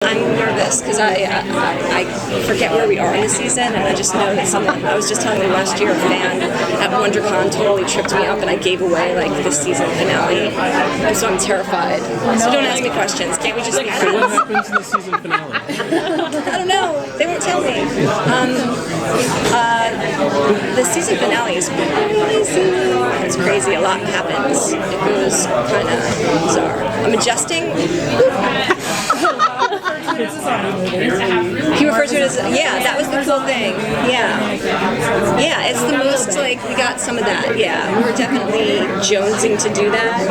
I'm nervous because I forget where we are in the season, and I just know that someone, I was just telling them last year, a fan at WonderCon totally tripped me up and I gave away like the season finale, and so I'm terrified. So don't ask me questions. Can't we just be friends? So what happens in the season finale? I don't know. They won't tell me. The season finale is crazy. It's crazy. A lot happens. It goes kind of bizarre. I'm adjusting. He refers to it as, yeah, that was the cool thing. Yeah, it's the most, like, we got some of that. Yeah, we were definitely jonesing to do that.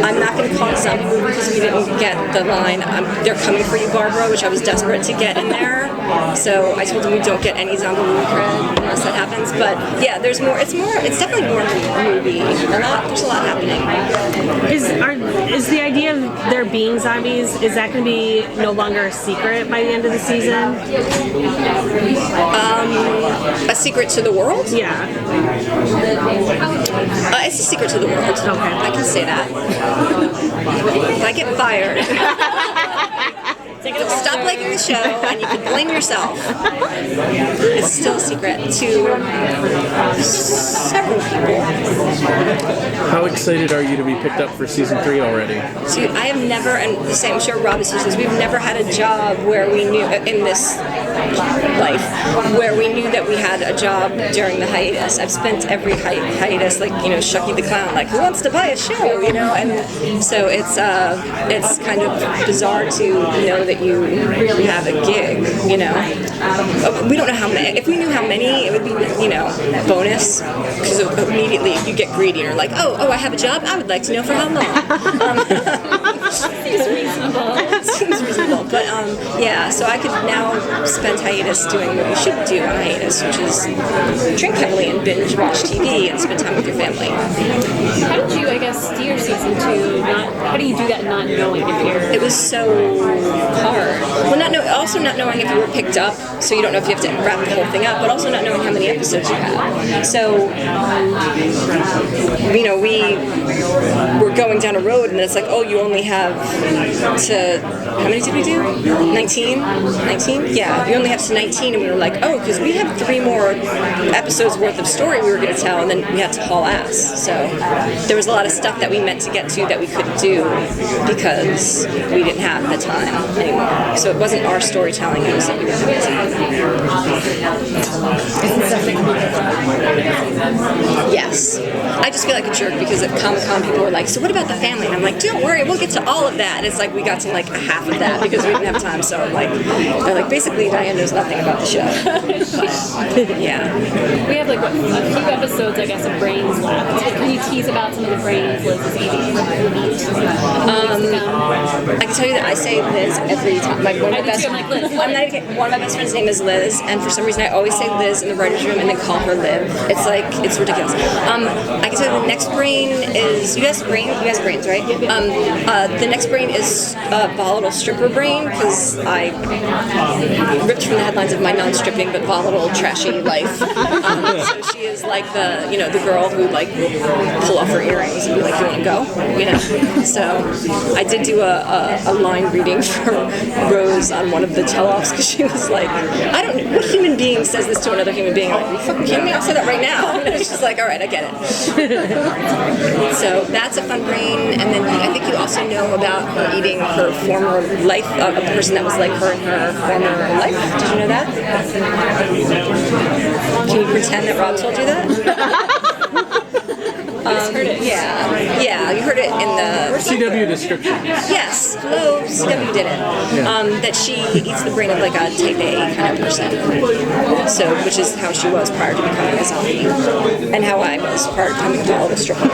I'm not going to call it zombie movie because we didn't get the line, they're coming for you, Barbara, which I was desperate to get in there. So I told him we don't get any zombie movie cred unless that happens. But yeah, there's more. It's definitely more of a movie. There's a lot happening. Is the idea of there being zombies, is that going to be no longer a secret by the end of the season? A secret to the world? Yeah. It's a secret to the world. Okay. I can say that. If I get fired, stop liking the show and you can blame yourself. It's still a secret to several people. How excited are you to be picked up for season 3 already? So I have never, and the same, I'm sure Rob is this, we've never had a job where we knew, in this life, where we knew that we had a job during the hiatus. I've spent every hiatus, like, Shucky the Clown, like, who wants to buy a show, and so it's kind of bizarre to know that you have a gig, We don't know how many. If we knew how many, it would be, bonus, because immediately you get greedy and you're like, oh, I have a job, I would like to know for how long. Seems reasonable. Seems reasonable, but yeah, so I could now spend hiatus doing what you should do on hiatus, which is drink heavily and binge watch TV and spend time with your family. How did you, steer season 2? How do you do that not knowing if you're... It was so hard. Well, also not knowing if you were picked up, so you don't know if you have to wrap the whole thing up, but also not knowing how many episodes you have. So, we were going down a road, and it's like, oh, you only have to, how many did we do? 19? 19? Yeah, we only have to 19, and we were like, oh, because we have 3 more episodes worth of story we were going to tell, and then we had to haul ass. So there was a lot of stuff that we meant to get to that we couldn't do because we didn't have the time anymore. So it wasn't our storytelling, it was that we were doing. Yes. I just feel like a jerk because at Comic-Con people were like, so what about the family? And I'm like, don't worry, we'll get to all of that. And it's like we got to like half of that because we didn't have time. So they're like, basically Diane knows nothing about the show. But, yeah. We have a few episodes, of Brains left. Can you tease about some of the brains Liz is eating? I can tell you that I say Liz every time. One of my best friends' name is Liz, and for some reason I always say Liz in the writer's room and then call her Liv. It's ridiculous. I can tell you the next brain is, you guys brains, right? The next brain is volatile stripper brain, because I ripped from the headlines of my non-stripping but volatile trashy life. So she is like the girl who will pull off her earrings and be like, you want to go? So I did do a line reading for Rose on one of the tell-offs because she was like, I don't know, what human being says this to another human being? Like, are you fucking kidding me? I'll say that right now. She's like, all right, I get it. So that's a fun brain. And then I think you also know about her eating her former life, a person that was like her in her former life. Did you know that? Can you pretend that Rob told you that? Heard it. Yeah, you heard it in the CW description. Yes, hello, CW did it. That she eats the brain of like a type A kind of person. So, which is how she was prior to becoming a zombie, and how I was prior to becoming a stripper.